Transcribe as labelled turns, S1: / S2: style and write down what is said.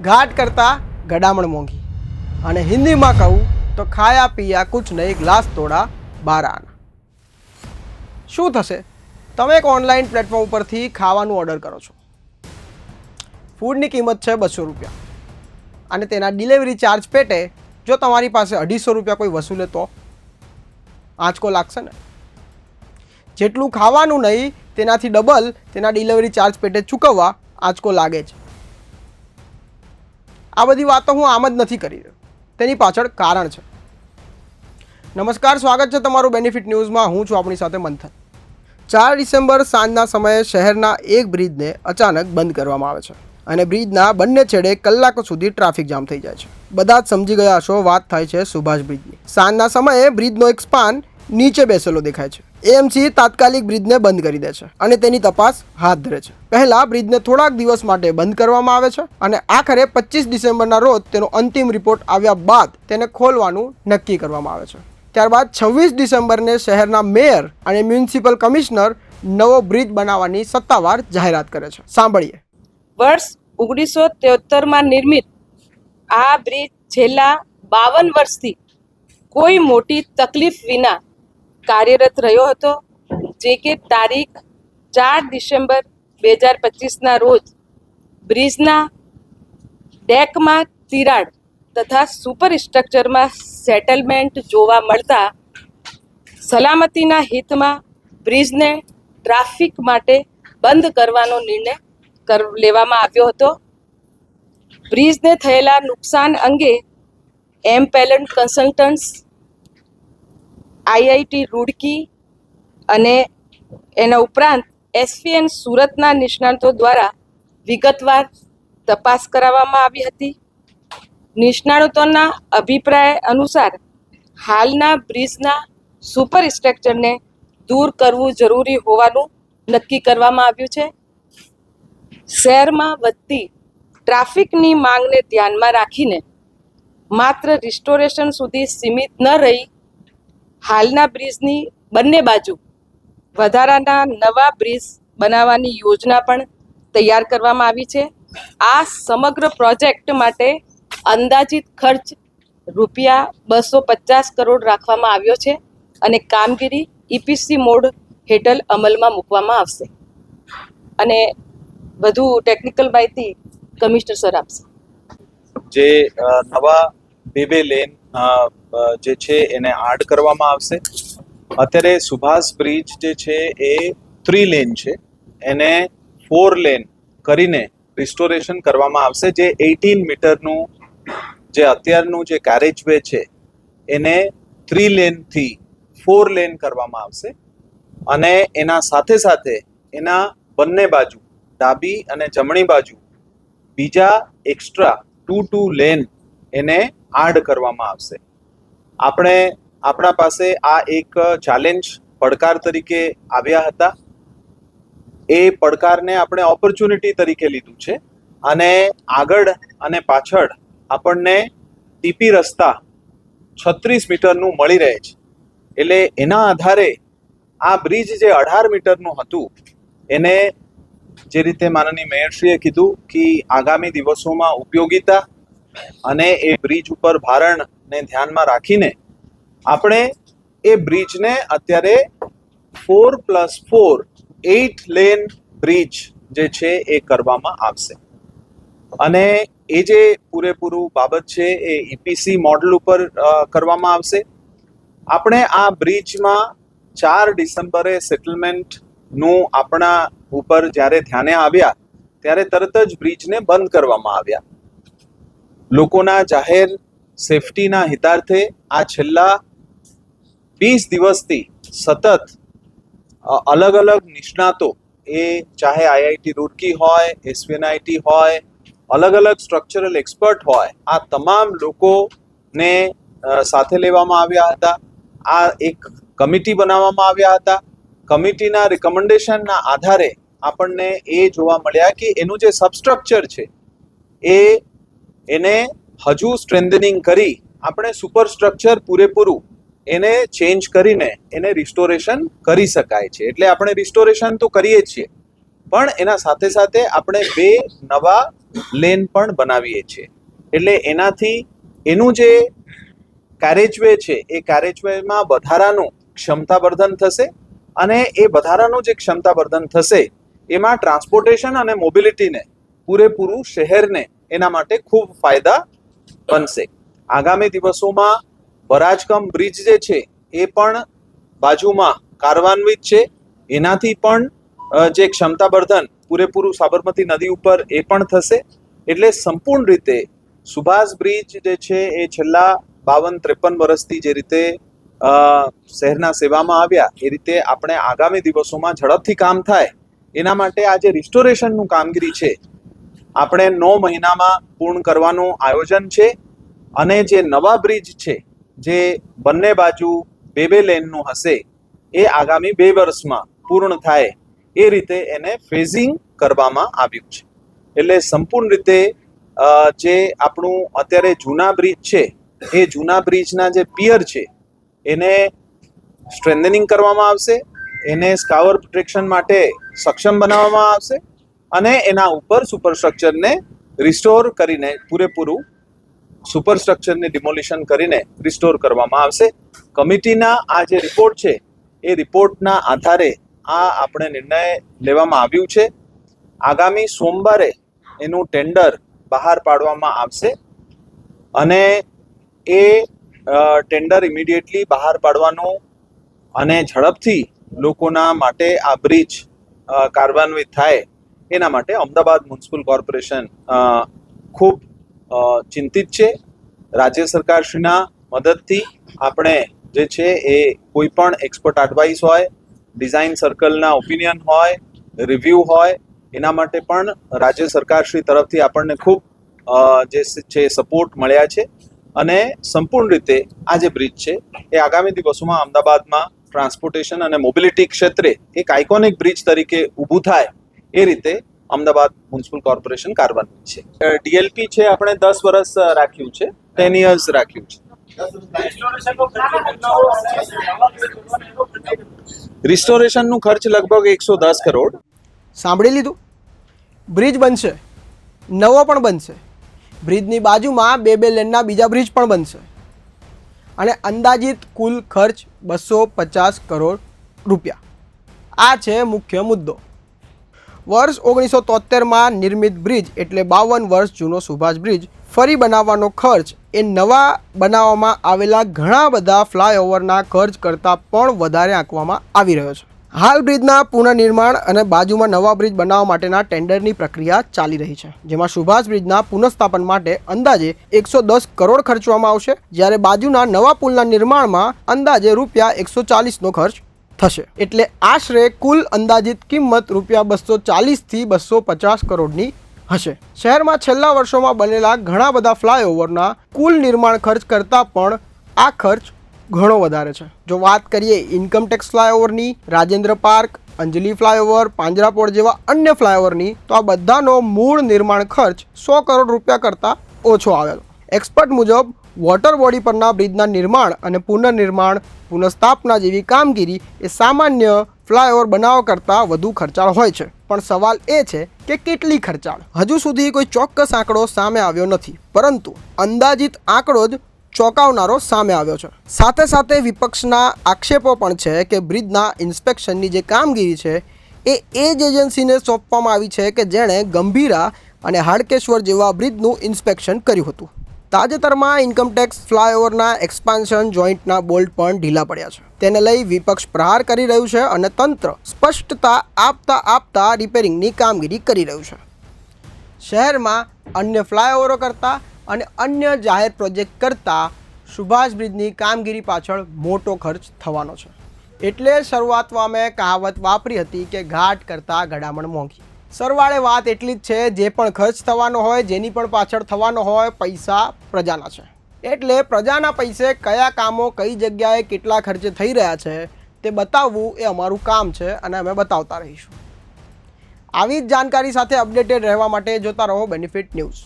S1: घाट करता गडामण मोंघी અને હિન્દીમાં કહું તો ખાયા પીયા કુછ નહીં ગ્લાસ તોડા બાર આના। શું થશે? તમે એક ઓનલાઈન પ્લેટફોર્મ ઉપરથી ખાવાનું ઓર્ડર કરો છો, ફૂડની કિંમત છે 200 રૂપિયા અને તેના ડિલિવરી ચાર્જ પેટે જો તમારી પાસે 250 રૂપિયા કોઈ વસૂલે તો આંચકો લાગશે ને। જેટલું ખાવાનું નહીં તેનાથી ડબલ તેના ડિલિવરી ચાર્જ પેટે ચૂકવવા આંચકો લાગે છે। આ બધી વાતો હું આમ જ નથી કરી રહ્યો, તેની પાછળ કારણ છે। નમસ્કાર, સ્વાગત છે તમારું બેનિફિટ ન્યૂઝમાં। હું છું આપણી સાથે મંથન। 4 ડિસેમ્બર સાંજના સમયે શહેરના એક બ્રિજને અચાનક બંધ કરવામાં આવે છે અને બ્રિજના બંને છેડે કલાકો સુધી ટ્રાફિક જામ થઈ જાય છે। બધા જ સમજી ગયા હશો, વાત થાય છે સુભાષ બ્રિજની। સાંજના સમયે બ્રિજનો એક સ્પાન નીચે બેસેલો દેખાય છે। એએમસી તાત્કાલિક બ્રિજને બંધ કરી દે છે અને તેની તપાસ હાથ ધરે છે। પહેલા બ્રિજને થોડાક દિવસ માટે બંધ કરવામાં આવે છે અને આખરે 25 ડિસેમ્બરના રોજ તેનો અંતિમ રિપોર્ટ આવ્યા બાદ તેને ખોલવાનું નક્કી કરવામાં આવે છે। ત્યારબાદ 26 ડિસેમ્બરને શહેરના મેયર અને મ્યુનિસિપલ કમિશનર નવો બ્રિજ બનાવવાની સત્તાવાર જાહેરાત કરે છે। સાંભળીએ।
S2: વર્ષ 1973માં નિર્મિત આ બ્રિજ છેલ્લા 52 વર્ષથી કોઈ મોટી તકલીફ વિના કાર્યરત રહ્યો હતો, જે કે તારીખ 4 ડિસેમ્બર 2025ના રોજ બ્રિજના ડેકમાં તિરાડ તથા સુપર સ્ટ્રક્ચરમાં સેટલમેન્ટ જોવા મળતા સલામતીના હિતમાં બ્રિજને ટ્રાફિક માટે બંધ કરવાનો નિર્ણય લેવામાં આવ્યો હતો। બ્રિજને થયેલા નુકસાન અંગે એમ્પેલન્ટ કન્સલ્ટન્ટ્સ, આઈઆઈટી રૂડકી અને એના ઉપરાંત એસવીએન સુરતના નિષ્ણાતો દ્વારા વિગતવાર તપાસ કરાવવામાં આવી હતી। નિષ્ણાતોના અભિપ્રાય અનુસાર હાલના બ્રિજના સુપર સ્ટ્રક્ચરને દૂર કરવું જરૂરી હોવાનું નક્કી કરવામાં આવ્યું છે। શહેરમાં વધતી ટ્રાફિકની માંગને ધ્યાનમાં રાખીને માત્ર રિસ્ટોરેશન સુધી સીમિત ન રહી હાલના બ્રિજની બંને બાજુ વધારાના નવા બ્રિજ બનાવવાની યોજના પણ તૈયાર કરવામાં આવી છે। આ સમગ્ર પ્રોજેક્ટ માટે અંદાજિત ખર્ચ રૂપિયા 250 કરોડ રાખવામાં આવ્યો છે અને કામગીરી ઈપીસી મોડ હેઠળ અમલમાં મૂકવામાં આવશે। અને વધુ ટેકનિકલ માહિતી કમિશનર સર આપશે।
S3: જે નવા બે લેન જે છે એને આડ કરવામાં આવશે। અત્યારે સુભાષ બ્રિજ જે છે એ 3 લેન છે, એને 4 લેન કરીને રિસ્ટોરેશન કરવામાં આવશે। જે 18 મીટરનું જે અત્યારનું જે કેરેજ વે છે એને 3 લેનથી 4 લેન કરવામાં આવશે અને એના સાથે સાથે એના બંને બાજુ ડાબી અને જમણી બાજુ બીજા એક્સ્ટ્રા 2 લેન એને આડ કરવામાં આવશે। આપણા પાસે આ એક ચેલેન્જ પડકાર તરીકે આવ્યા હતા, એ પડકારને આપણે ઓપોર્ચ્યુનિટી તરીકે લીધું છે અને આગળ અને પાછળ આપણને ટીપી રસ્તા 36 મીટરનું મળી રહે છે। એટલે એના આધારે આ બ્રિજ જે 18 મીટરનું હતું એને જે રીતે માનનીય મેયરશ્રીએ કીધું કે આગામી દિવસોમાં ઉપયોગિતા અને એ બ્રિજ ઉપર ભારણને ધ્યાનમાં રાખીને આપણે એ બ્રિજને અત્યારે 4+4 8 લેન બ્રિજ જે છે એ કરવામાં આવશે અને એ જે પૂરેપૂરું બાબત છે એ ઈપીસી મોડલ ઉપર કરવામાં આવશે। આપણે આ બ્રિજમાં 4 ડિસેમ્બરે સેટલમેન્ટનું આપણા ઉપર જ્યારે ધ્યાને આવ્યા ત્યારે તરત જ બ્રિજને બંધ કરવામાં આવ્યા। લોકોના જાહેર સેફટીના હિતાર્થે આ છેલ્લા 20 દિવસથી સતત અલગ અલગ નિષ્ણાતો, એ ચાહે આઈઆઈટી રૂડકી હોય, એસવીએનઆઈટી હોય, અલગ અલગ સ્ટ્રક્ચરલ એક્સપર્ટ હોય, આ તમામ લોકોને સાથે લેવામાં આવ્યા હતા। આ એક કમિટી બનાવવામાં આવ્યા હતા। કમિટીના રિકમેન્ડેશનના આધારે આપણને એ જોવા મળ્યા કે એનું જે સબસ્ટ્રક્ચર છે એને હજુ સ્ટ્રેન્થનિંગ કરી આપણે સુપર સ્ટ્રક્ચર પૂરેપૂરું એને ચેન્જ કરીને એને રિસ્ટોરેશન કરી શકાય છે। એટલે આપણે રિસ્ટોરેશન તો કરીએ છીએ, પણ એના સાથે સાથે આપણે 2 નવા લેન પણ બનાવીએ છીએ. એટલે એનાથી એનું જે કેરેજવે છે એ કેરેજવેમાં વધારાનું ક્ષમતાવર્ધન થશે અને એ વધારાનું જે ક્ષમતાવર્ધન થશે એમાં ટ્રાન્સપોર્ટેશન અને મોબિલિટીને પૂરેપૂરું શહેરને એના માટે ખૂબ ફાયદા બનશે. આગામી દિવસોમાં વરાજકમ બ્રિજ જે છે એ પણ બાજુમાં કાર્યાન્વિત છે. એનાથી પણ જે ક્ષમતાવર્ધન પૂરેપૂરું સાબરમતી નદી ઉપર એ પણ થશે. એટલે સંપૂર્ણ રીતે સુભાષ બ્રિજ જે છે એ છેલ્લા 52-53 વર્ષથી જે રીતે શહેરના સેવામાં આવ્યા એ રીતે આપણે આગામી દિવસોમાં ઝડપથી કામ થાય એના માટે આ જે રિસ્ટોરેશનનું કામગીરી છે આપણે 9 મહિનામાં પૂર્ણ કરવાનું આયોજન છે. અને જે નવા બ્રિજ છે જે બંને બાજુ 2 લેનનું હશે એ આગામી 2 વર્ષમાં પૂર્ણ થાય એ રીતે એને ફેઝિંગ કરવામાં આવ્યું છે. એટલે સંપૂર્ણ રીતે જે આપણું અત્યારે જૂના બ્રિજ છે એ જૂના બ્રિજના જે પિયર છે એને સ્ટ્રેન્થનિંગ કરવામાં આવશે, એને સ્કાવર પ્રોટેક્શન માટે સક્ષમ બનાવવામાં આવશે અને એના ઉપર સુપરસ્ટ્રક્ચરને રિસ્ટોર કરીને પૂરેપૂરું સુપરસ્ટ્રક્ચરને ડિમોલિશન કરીને રિસ્ટોર કરવામાં આવશે. કમિટીના આ જે રિપોર્ટ છે એ રિપોર્ટના આધારે આ આપણે નિર્ણય લેવામાં આવ્યું છે. આગામી સોમવારે એનું ટેન્ડર બહાર પાડવામાં આવશે અને એ ટેન્ડર ઇમિડિયેટલી બહાર પાડવાનું અને ઝડપથી લોકોના માટે આ બ્રિજ કાર્યાન્વિત થાય એના માટે અમદાવાદ મ્યુનિસિપલ કોર્પોરેશન ખૂબ ચિંતિત છે. રાજ્ય સરકારશ્રીના મદદથી આપણે જે છે એ કોઈ પણ એક્સપર્ટ એડવાઇસ હોય, ડિઝાઇન સર્કલના ઓપિનિયન હોય, રિવ્યૂ હોય, એના માટે પણ રાજ્ય સરકારશ્રી તરફથી આપણને ખૂબ જે છે સપોર્ટ મળ્યા છે અને સંપૂર્ણ રીતે આ જે બ્રિજ છે એ આગામી દિવસોમાં અમદાવાદમાં ટ્રાન્સપોર્ટેશન અને મોબિલિટી ક્ષેત્રે એક આઇકોનિક બ્રિજ તરીકે ઊભું થાય એ રીતે અમદાવાદ મ્યુનિસિપલ કોર્પોરેશન કાર્યરત છે. ડીએલપી છે આપણે 10 વર્ષ રાખ્યું છે, 10 years રાખ્યું છે. રિસ્ટોરેશનનું ખર્ચ લગભગ 110 કરોડ.
S1: સાંભળી લીધું? બ્રિજ બનશે, નવો પણ બનશે, બ્રિજની બાજુમાં 2 લેનના બીજા બ્રિજ પણ બનશે અને અંદાજિત કુલ ખર્ચ 250 કરોડ રૂપિયા. આ છે મુખ્ય મુદ્દો. વર્ષ 1973માં નિર્મિત બ્રિજ એટલે 52 વર્ષ જૂનો સુભાષ બ્રિજ ફરી બનાવવાનો ખર્ચ એ નવા બનાવવામાં આવેલા ઘણા બધા ફ્લાયઓવરના ખર્ચ કરતાં પણ વધારે આંકવામાં આવી રહ્યો છે. હાલ બ્રિજના પુનઃનિર્માણ અને બાજુમાં નવા બ્રિજ બનાવવા માટેના ટેન્ડરની પ્રક્રિયા ચાલી રહી છે, જેમાં સુભાષ બ્રિજના પુનઃસ્થાપન માટે અંદાજે 110 કરોડ ખર્ચવામાં આવશે, જ્યારે બાજુના નવા પુલના નિર્માણમાં અંદાજે રૂપિયા 140નો ખર્ચ થશે. એટલે આશરે કુલ અંદાજિત કિંમત રૂપિયા 240થી 250 કરોડની હશે. શહેરમાં છેલ્લા વર્ષોમાં બનેલા ઘણા બધા ફ્લાયઓવરના કુલ નિર્માણ ખર્ચ કરતાં પણ આ ખર્ચ ઘણો વધારે છે. જો વાત કરીએ ઇન્કમટેક્સ ફ્લાયઓવરની, રાજેન્દ્ર પાર્ક, અંજલી ફ્લાયઓવર, પાંજરાપોળ જેવા અન્ય ફ્લાયઓવરની, તો આ બધાનો મૂળ નિર્માણ ખર્ચ 100 કરોડ રૂપિયા કરતાં ઓછો આવેલો. એક્સપર્ટ મુજબ વોટર બોડી પરના બ્રિજના નિર્માણ અને પુનઃનિર્માણ, પુનઃસ્થાપના જેવી કામગીરી એ સામાન્ય ફ્લાયઓવર બનાવવા કરતાં વધુ ખર્ચાળ હોય છે. પણ સવાલ એ છે કે કેટલી ખર્ચાળ? હજુ સુધી કોઈ ચોક્કસ આંકડો સામે આવ્યો નથી, પરંતુ અંદાજિત આંકડો જ ચોંકાવનારો સામે આવ્યો છે. સાથે સાથે વિપક્ષના આક્ષેપો પણ છે કે બ્રિજના ઇન્સ્પેક્શનની જે કામગીરી છે એ જ એજન્સીને સોંપવામાં આવી છે કે જેણે ગંભીરા અને હાડકેશ્વર જેવા બ્રિજનું ઇન્સ્પેક્શન કર્યું હતું. તાજેતરમાં ઇન્કમટેક્સ ફ્લાયઓવરના એક્સપાન્શન જોઇન્ટના બોલ્ટ પણ ઢીલા પડ્યા છે. તેને લઈ વિપક્ષ પ્રહાર કરી રહ્યું છે અને તંત્ર સ્પષ્ટતા આપતા રિપેરિંગની કામગીરી કરી રહ્યું છે. શહેરમાં અન્ય ફ્લાયઓવરો કરતાં અને અન્ય જાહેર પ્રોજેક્ટ કરતાં સુભાષ બ્રિજની કામગીરી પાછળ મોટો ખર્ચ થવાનો છે. એટલે શરૂઆતમાં મેં કહાવત વાપરી હતી કે ઘાટ કરતાં ગડામણ મોંઘી. સરવાળે વાત એટલી જ છે, જે પણ ખર્ચ થવાનો હોય, જેની પણ પાછળ થવાનો હોય, પૈસા પ્રજાના છે. એટલે પ્રજાના પૈસે કયા કામો કઈ જગ્યાએ કેટલા ખર્ચે થઈ રહ્યા છે તે બતાવવું એ અમારું કામ છે અને અમે બતાવતા રહીશું. આવી જ જાણકારી સાથે અપડેટેડ રહેવા માટે જોતા રહો બેનિફિટ ન્યૂઝ.